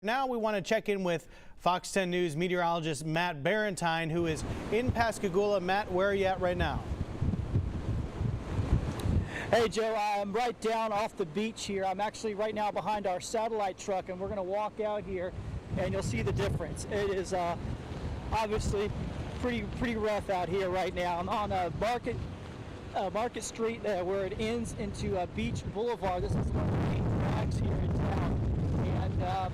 Now we want to check in with Fox 10 News meteorologist Matt Barrentine, who is in Pascagoula. Matt, where are you at right now? Hey Joe, I'm right down off the beach here. I'm actually right now behind our satellite truck, and we're going to walk out here and you'll see the difference. It is obviously pretty rough out here right now. I'm on Market Street where it ends into Beach Boulevard. This is one of the main drags here in town, and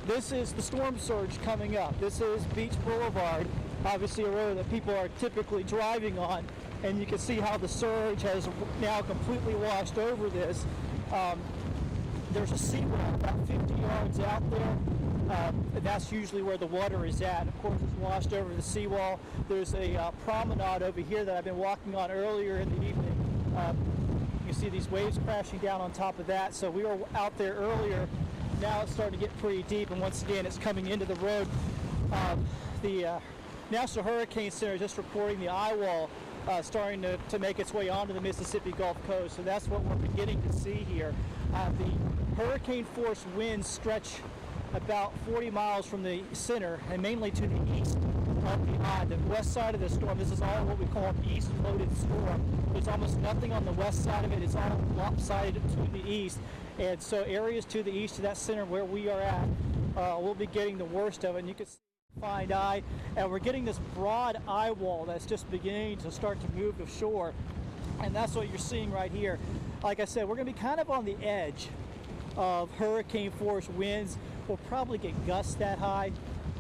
this is the storm surge coming up. This is Beach Boulevard, obviously a road that people are typically driving on, and you can see how the surge has now completely washed over this. There's a seawall about 50 yards out there, and that's usually where the water is at. Of course, it's washed over the seawall. There's a promenade over here that I've been walking on earlier in the evening. You can see these waves crashing down on top of that. So we were out there earlier. Now it's starting to get pretty deep, and once again it's coming into the road. The National Hurricane Center is just reporting the eye wall starting to make its way onto the Mississippi Gulf Coast. So that's what we're beginning to see here. The hurricane force winds stretch about 40 miles from the center and mainly to the east of the eye. The west side of the storm, this is all what we call an east loaded storm. There's almost nothing on the west side of it. It's all lopsided to the east. And so areas to the east of that center where we are at will be getting the worst of it. And you can see find eye, and we're getting this broad eye wall that's just beginning to start to move to shore, and that's what you're seeing right here. Like I said, we're going to be kind of on the edge of hurricane force winds. We'll probably get gusts that high.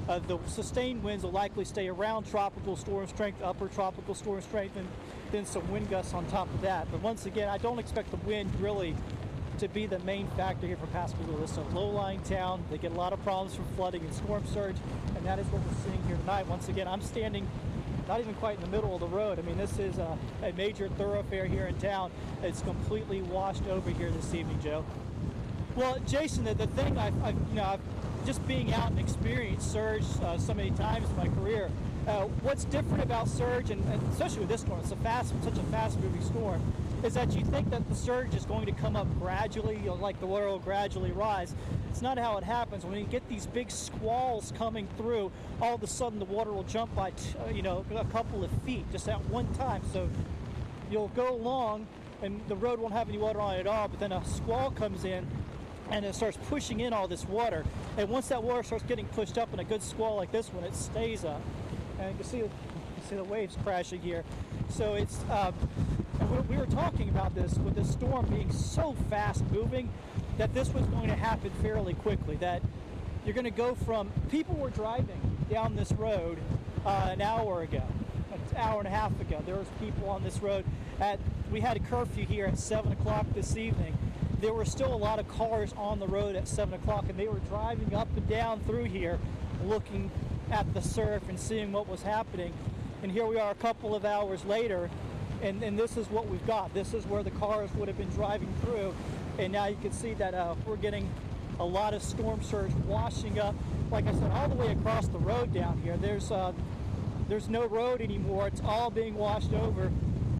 The sustained winds will likely stay around tropical storm strength, upper tropical storm strength, and then some wind gusts on top of that. But once again, I don't expect the wind really to be the main factor here for Pascagoula. This is a low-lying town. They get a lot of problems from flooding and storm surge, and that is what we're seeing here tonight. Once again, I'm standing not even quite in the middle of the road. I mean, this is a major thoroughfare here in town. It's completely washed over here this evening, Joe. Well, Jason, the thing I've just being out and experienced surge so many times in my career. What's different about surge, and especially with this storm, it's such a fast-moving storm, is that you think that the surge is going to come up gradually, like the water will gradually rise. It's not how it happens. When you get these big squalls coming through, all of a sudden the water will jump by a couple of feet just at one time. So you'll go along and the road won't have any water on it at all, but then a squall comes in and it starts pushing in all this water. And once that water starts getting pushed up in a good squall like this one, it stays up. And you can see the waves crashing here. So it's and we were talking about this with this storm being so fast moving that this was going to happen fairly quickly. That you're going to go from people were driving down this road an hour ago, an hour and a half ago. There was people on this road we had a curfew here at 7 o'clock this evening. There were still a lot of cars on the road at 7 o'clock, and they were driving up and down through here looking at the surf and seeing what was happening. And here we are a couple of hours later, and this is what we've got. This is where the cars would have been driving through, and now you can see that we're getting a lot of storm surge washing up, like I said, all the way across the road down here. There's no road anymore. It's all being washed over